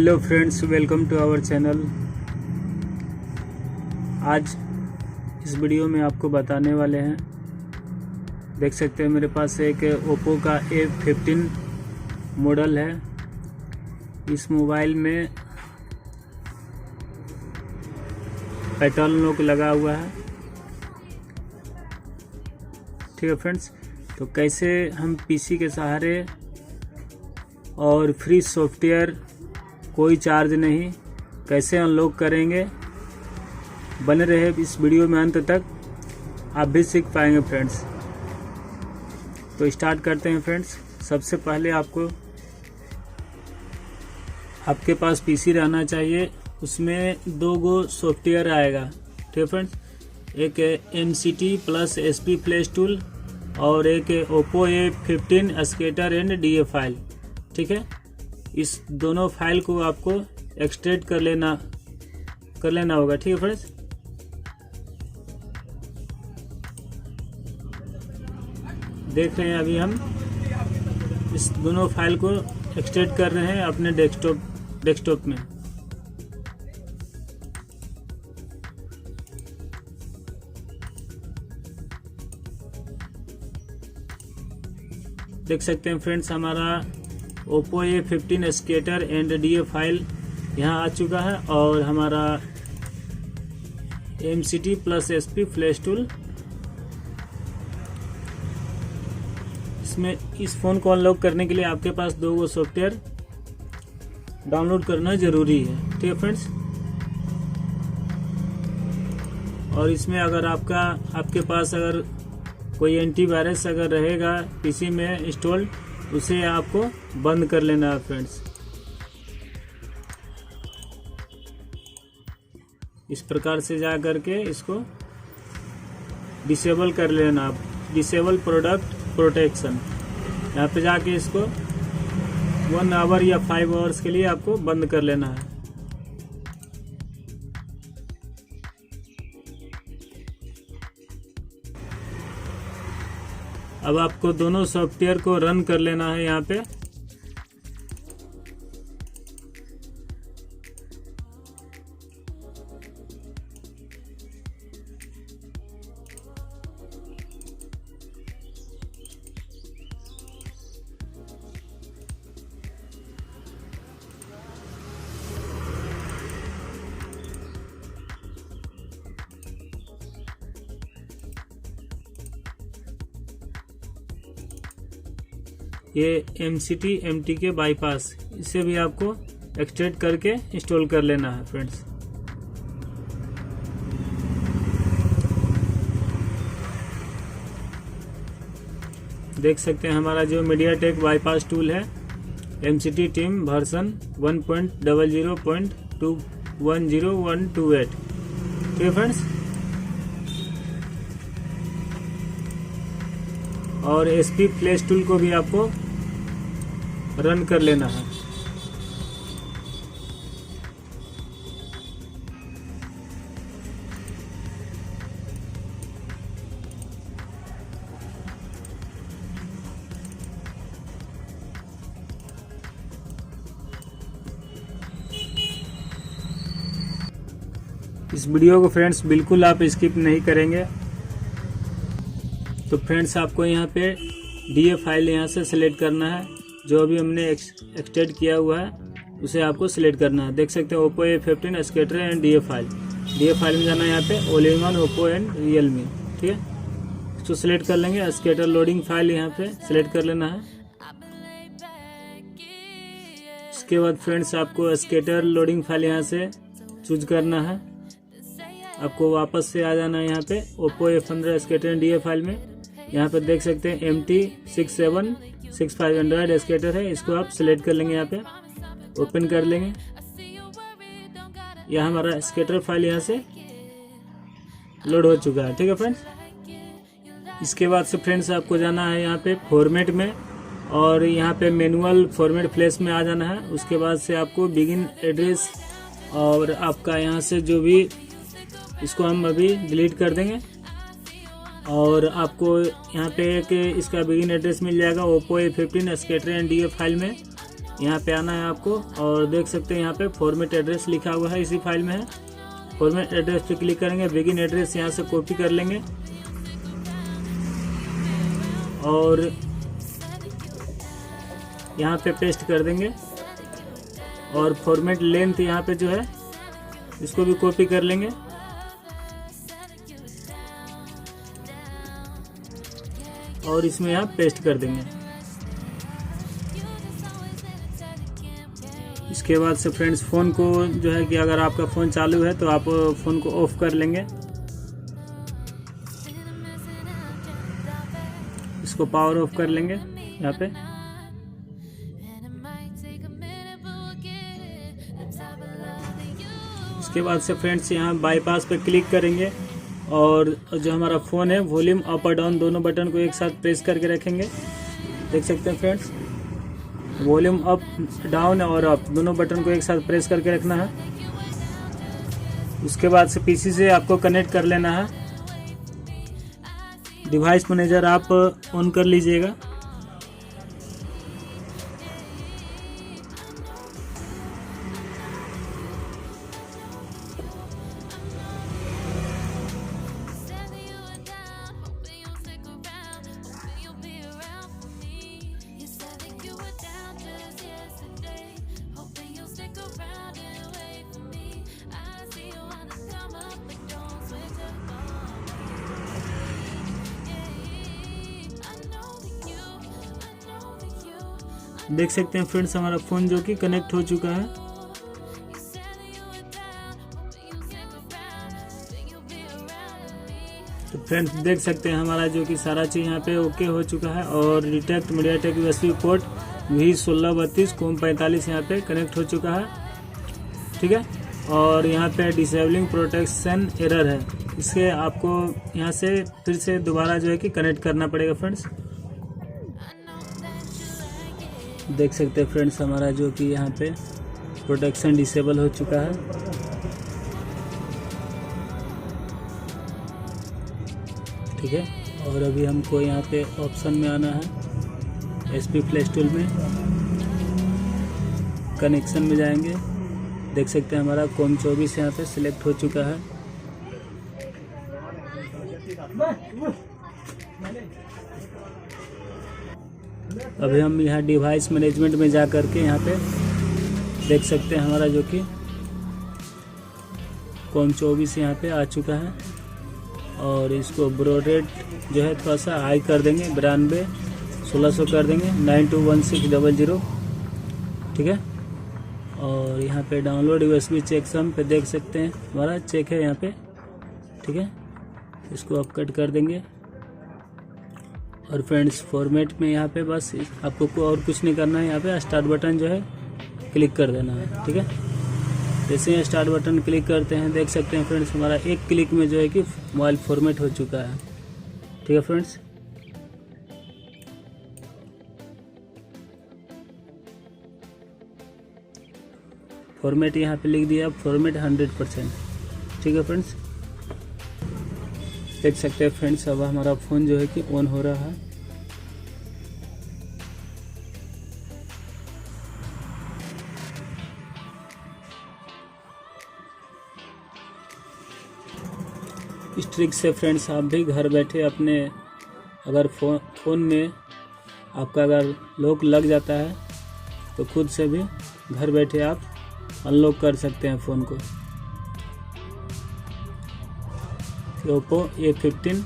Hello friends, welcome to our channel. आज इस video में आपको बताने वाले हैं, देख सकते हैं मेरे पास एक ओप्पो का A15 मॉडल है। इस मोबाइल में पैटर्न लॉक लगा हुआ है। ठीक है फ्रेंड्स, तो कैसे हम पीसी के सहारे और फ्री सॉफ्टवेयर, कोई चार्ज नहीं, कैसे अनलॉक करेंगे, बने रहे इस वीडियो में अंत तक, आप भी सीख पाएंगे फ्रेंड्स। तो स्टार्ट करते हैं फ्रेंड्स। सबसे पहले आपके पास पीसी रहना चाहिए, उसमें 2 सॉफ्टवेयर आएगा। ठीक है फ्रेंड्स, एक MCT plus SP flash tool और एक Oppo A15 scatter and DA file. ठीक है, इस दोनों फाइल को आपको एक्सट्रैक्ट कर लेना होगा। ठीक है फ्रेंड्स, देख रहे हैं अभी हम इस दोनों फाइल को एक्सट्रैक्ट कर रहे हैं अपने डेस्कटॉप में। देख सकते हैं फ्रेंड्स, हमारा Oppo A15 scatter and DA file यहाँ आ चुका है और हमारा MCT plus SP flash tool, इसमें इस फ़ोन को अनलॉक करने के लिए आपके पास 2 सॉफ्टवेयर डाउनलोड करना ज़रूरी है। ठीक है फ्रेंड्स, और इसमें अगर आपके पास अगर कोई एंटीवायरस अगर रहेगा पीसी में इंस्टॉल्ड, उसे आपको बंद कर लेना है फ्रेंड्स। इस प्रकार से जा करके इसको डिसेबल कर लेना, डिसेबल प्रोडक्ट प्रोटेक्शन। यहाँ पे जाके इसको 1 आवर या 5 आवर्स के लिए आपको बंद कर लेना है। अब आपको दोनों सॉफ्टवेयर को रन कर लेना है यहाँ पे। ये MCT MTK बाईपास, इसे भी आपको एक्सट्रैक्ट करके इंस्टॉल कर लेना है फ्रेंड्स। देख सकते हैं हमारा जो मीडियाटेक बाईपास टूल है, MCT टीम वर्जन 1.00.210128। ठीक है फ्रेंड्स, और SP फ्लैश टूल को भी आपको रन कर लेना है। इस वीडियो को फ्रेंड्स बिल्कुल आप स्किप नहीं करेंगे। तो फ्रेंड्स, आपको यहाँ पे DA फाइल यहाँ से सिलेक्ट करना है, जो अभी हमने एक्सट्रैक्ट किया हुआ है उसे आपको सिलेक्ट करना है। देख सकते हैं Oppo A15 scatter and DA file में जाना है यहाँ पे all in one Oppo and Realme. ठीक है, इसको सिलेक्ट कर लेंगे। स्केटर लोडिंग फाइल यहाँ पे सिलेक्ट कर लेना है। इसके बाद फ्रेंड्स, आपको स्केटर लोडिंग फाइल यहाँ से चूज करना है। आपको वापस से आ जाना है यहाँ पे Oppo A15 scatter and DA file में। यहाँ पे देख सकते हैं MT6765 एंड्रॉयड स्केटर है, इसको आप सिलेक्ट कर लेंगे। यहाँ पे ओपन कर लेंगे। यह हमारा स्केटर फाइल यहाँ से लोड हो चुका है। ठीक है फ्रेंड्स, इसके बाद से फ्रेंड्स आपको जाना है यहाँ पे फॉर्मेट में, और यहाँ पे मैनुअल फॉर्मेट फ्लैश में आ जाना है। उसके बाद से आपको बिगिन एड्रेस और आपका यहाँ से जो भी, इसको हम अभी डिलीट कर देंगे, और आपको यहाँ पे एक इसका बिगिन एड्रेस मिल जाएगा Oppo A15 scatter and DA file में। यहाँ पे आना है आपको और देख सकते हैं यहाँ पे फॉर्मेट एड्रेस लिखा हुआ है, इसी फाइल में है। फॉर्मेट एड्रेस पे क्लिक करेंगे, बिगिन एड्रेस यहाँ से कॉपी कर लेंगे और यहाँ पे पेस्ट कर देंगे और फॉर्मेट लेंथ यहाँ पे जो है इसको भी कॉपी कर लेंगे और इसमें यहाँ पेस्ट कर देंगे। इसके बाद से फ्रेंड्स फ़ोन को जो है कि अगर आपका फ़ोन चालू है तो आप फ़ोन को ऑफ कर लेंगे, इसको पावर ऑफ कर लेंगे यहाँ पे। इसके बाद से फ्रेंड्स यहाँ बाईपास पे क्लिक करेंगे और जो हमारा फ़ोन है वॉल्यूम अप और डाउन दोनों बटन को एक साथ प्रेस करके रखेंगे। देख सकते हैं फ्रेंड्स, वॉल्यूम अप डाउन और अप दोनों बटन को एक साथ प्रेस करके रखना है। उसके बाद से पीसी से आपको कनेक्ट कर लेना है। डिवाइस मैनेजर आप ऑन कर लीजिएगा। देख सकते हैं फ्रेंड्स हमारा फ़ोन जो कि कनेक्ट हो चुका है। तो फ्रेंड्स देख सकते हैं हमारा जो कि सारा चीज़ यहाँ पे ओके हो चुका है और detect MediaTek USB port V1632COM45 यहाँ पे कनेक्ट हो चुका है। ठीक है, और यहाँ पे डिसेबलिंग प्रोटेक्शन एरर है, इसके आपको यहाँ से फिर से दोबारा जो है कि कनेक्ट करना पड़ेगा फ्रेंड्स। देख सकते हैं फ्रेंड्स हमारा जो कि यहाँ पे प्रोटेक्शन डिसेबल हो चुका है। ठीक है, और अभी हमको यहाँ पे ऑप्शन में आना है, SP फ्लैश टूल में कनेक्शन में जाएंगे। देख सकते हैं हमारा COM24 यहाँ पे सिलेक्ट हो चुका है। अभी हम यहाँ डिवाइस मैनेजमेंट में जा कर के यहाँ पे देख सकते हैं हमारा जो कि COM24 यहाँ पे आ चुका है और इसको ब्रॉड रेट जो है थोड़ा सा हाई कर देंगे, 92 1600 कर देंगे, 921600। ठीक है, और यहाँ पे डाउनलोड USB चेकसम पे देख सकते हैं हमारा चेक है यहाँ पे। ठीक है, इसको आप कट कर देंगे और फ्रेंड्स फॉर्मेट में यहाँ पे बस आपको और कुछ नहीं करना है, यहाँ पे स्टार्ट बटन जो है क्लिक कर देना है। ठीक है, जैसे ही स्टार्ट बटन क्लिक करते हैं देख सकते हैं फ्रेंड्स हमारा एक क्लिक में जो है कि मोबाइल फॉर्मेट हो चुका है। ठीक है फ्रेंड्स, फॉर्मेट यहाँ पे लिख दिया, फॉर्मेट 100%। ठीक है फ्रेंड्स, देख सकते हैं फ्रेंड्स अब हमारा फ़ोन जो है कि ऑन हो रहा है। इस ट्रिक से फ्रेंड्स आप भी घर बैठे अपने अगर फ़ोन में आपका अगर लॉक लग जाता है तो खुद से भी घर बैठे आप अनलॉक कर सकते हैं फ़ोन को। ओप्पो A15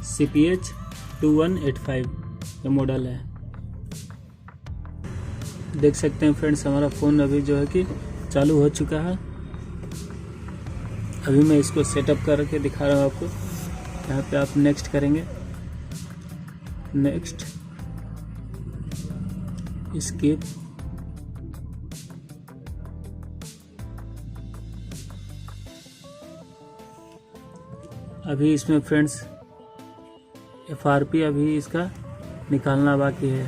CPH 2185 का मॉडल है। देख सकते हैं फ्रेंड्स हमारा फ़ोन अभी जो है कि चालू हो चुका है। अभी मैं इसको सेटअप करके दिखा रहा हूँ आपको। यहाँ पे आप नेक्स्ट करेंगे, नेक्स्ट, स्किप, अभी इसमें फ्रेंड्स FRP अभी इसका निकालना बाकी है।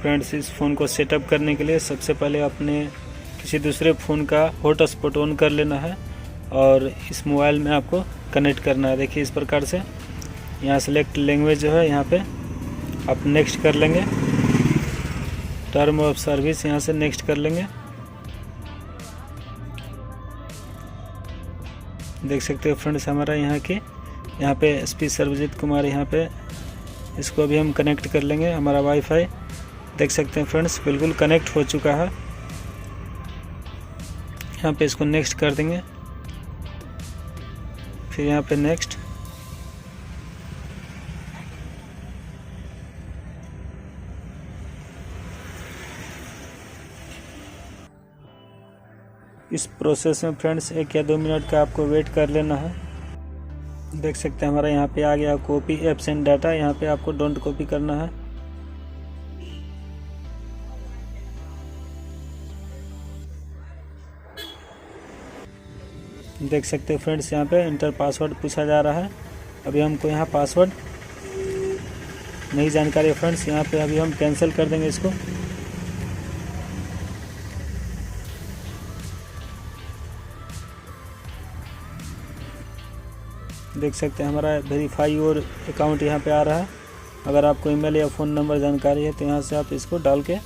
फ्रेंड्स इस फ़ोन को सेटअप करने के लिए सबसे पहले अपने किसी दूसरे फ़ोन का हॉटस्पॉट ऑन कर लेना है और इस मोबाइल में आपको कनेक्ट करना है। देखिए इस प्रकार से यहाँ सेलेक्ट लैंग्वेज जो है यहाँ पे आप नेक्स्ट कर लेंगे। टर्म ऑफ सर्विस यहाँ से नेक्स्ट कर लेंगे। देख सकते हो फ्रेंड्स हमारा यहाँ पे एसपी सर्वजीत कुमार यहाँ पे इसको अभी हम कनेक्ट कर लेंगे। हमारा वाईफाई देख सकते हैं फ्रेंड्स बिल्कुल कनेक्ट हो चुका है। यहाँ पे इसको नेक्स्ट कर देंगे, फिर यहाँ पे नेक्स्ट। इस प्रोसेस में फ्रेंड्स 1 या 2 मिनट का आपको वेट कर लेना है। देख सकते हैं हमारा यहाँ पे आ गया कॉपी एप्स एंड डाटा। यहाँ पे आपको डोंट कॉपी करना है। देख सकते हैं फ्रेंड्स यहाँ पे इंटर पासवर्ड पूछा जा रहा है। अभी हमको यहाँ पासवर्ड नहीं जानकारी है फ्रेंड्स। यहाँ पे अभी हम कैंसिल कर देंगे इसको। देख सकते हैं हमारा वेरीफाई योर अकाउंट यहाँ पे आ रहा है। अगर आपको ईमेल या फ़ोन नंबर जानकारी है तो यहाँ से आप इसको डाल के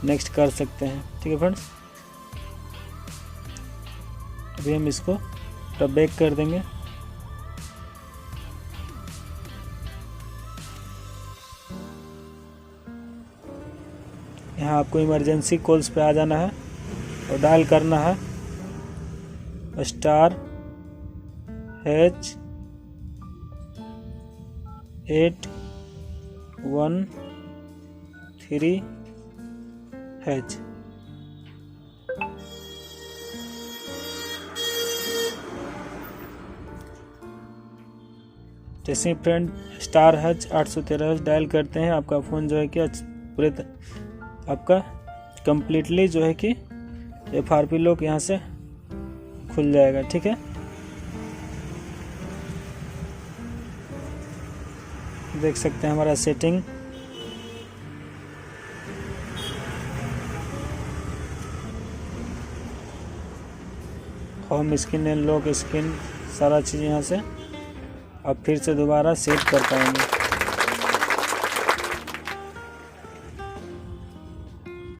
नेक्स्ट कर सकते हैं। ठीक है फ्रेंड्स, अभी हम इसको बैक कर देंगे। यहाँ आपको इमरजेंसी कॉल्स पे आ जाना है और डायल करना है *H8 1 3 H। जैसे ही फ्रेंड *H 813 डायल करते हैं आपका फ़ोन जो है कि पूरे आपका कंप्लीटली जो है कि FRP लॉक यहाँ से खुल जाएगा। ठीक है, देख सकते हैं हमारा setting. Home screen and lock screen सारा चीज़ यहाँ से आप फिर से दोबारा सेट कर पाएंगे।